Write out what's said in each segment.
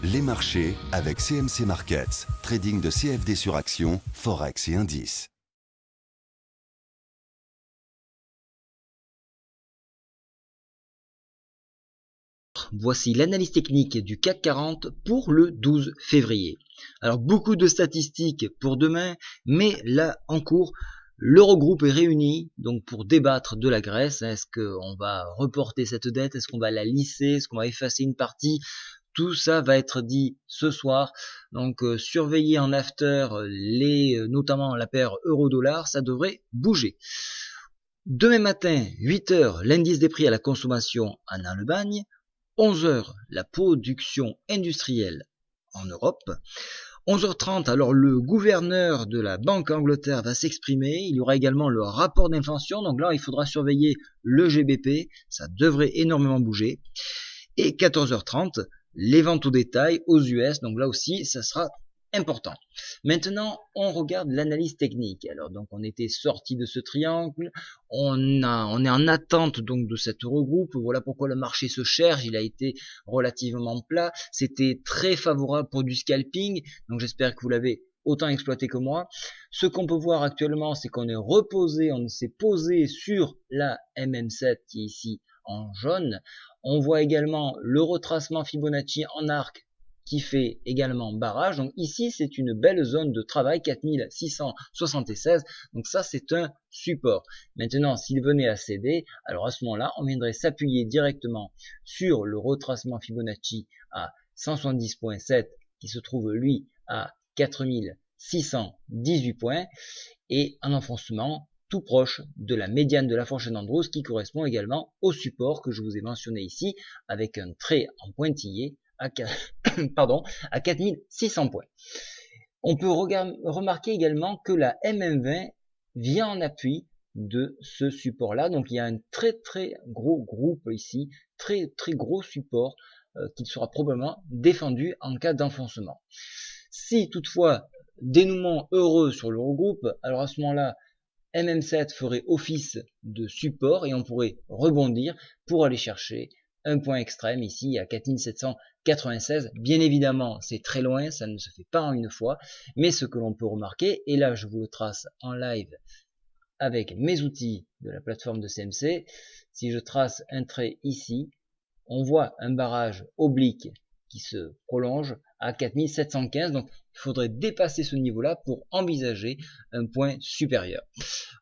Les marchés avec CMC Markets, trading de CFD sur actions, Forex et indices. Voici l'analyse technique du CAC 40 pour le 12 février. Alors beaucoup de statistiques pour demain, mais là en cours, l'Eurogroupe est réuni donc pour débattre de la Grèce. Est-ce qu'on va reporter cette dette? Est-ce qu'on va la lisser? Est-ce qu'on va effacer une partie? Tout ça va être dit ce soir. Donc surveillez en after notamment la paire euro-dollar, ça devrait bouger. Demain matin, 8h, l'indice des prix à la consommation en Allemagne. 11h, la production industrielle en Europe. 11h30, alors le gouverneur de la Banque Angleterre va s'exprimer. Il y aura également le rapport d'inflation. Donc là, il faudra surveiller le GBP. Ça devrait énormément bouger. Et 14h30, les ventes au détail aux US. Donc là aussi, ça sera important. Maintenant, on regarde l'analyse technique. Alors donc on était sorti de ce triangle, on est en attente donc de cet Eurogroupe. Voilà pourquoi le marché se cherche, il a été relativement plat. C'était très favorable pour du scalping, donc j'espère que vous l'avez autant exploité que moi. Ce qu'on peut voir actuellement, c'est qu'on est reposé, on s'est posé sur la MM7 qui est ici en jaune. On voit également le retracement Fibonacci en arc qui fait également barrage. Donc ici, c'est une belle zone de travail, 4676. Donc ça, c'est un support. Maintenant, s'il venait à céder, alors à ce moment-là, on viendrait s'appuyer directement sur le retracement Fibonacci à 170.7 qui se trouve, lui, à 4618 points et un enfoncement tout proche de la médiane de la fourchette d'Andrews qui correspond également au support que je vous ai mentionné ici avec un trait en pointillé à 4600 points. On peut remarquer également que la MM20 vient en appui de ce support là, donc il y a un très gros groupe ici, très gros support qui sera probablement défendu en cas d'enfoncement. Si toutefois dénouement heureux sur l'Eurogroupe, alors à ce moment là MM7 ferait office de support et on pourrait rebondir pour aller chercher un point extrême ici à 4796. Bien évidemment, c'est très loin, ça ne se fait pas en une fois, mais ce que l'on peut remarquer, et là je vous le trace en live avec mes outils de la plateforme de CMC, si je trace un trait ici, on voit un barrage oblique qui se prolonge à 4715, donc il faudrait dépasser ce niveau-là pour envisager un point supérieur.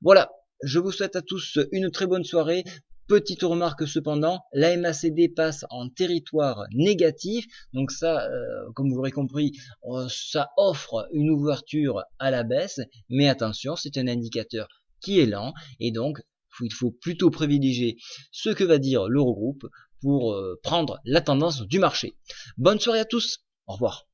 Voilà, je vous souhaite à tous une très bonne soirée. Petite remarque cependant, la MACD passe en territoire négatif, donc ça, comme vous l'aurez compris, ça offre une ouverture à la baisse, mais attention, c'est un indicateur qui est lent, et donc il faut plutôt privilégier ce que va dire l'Eurogroupe pour prendre la tendance du marché. Bonne soirée à tous, au revoir.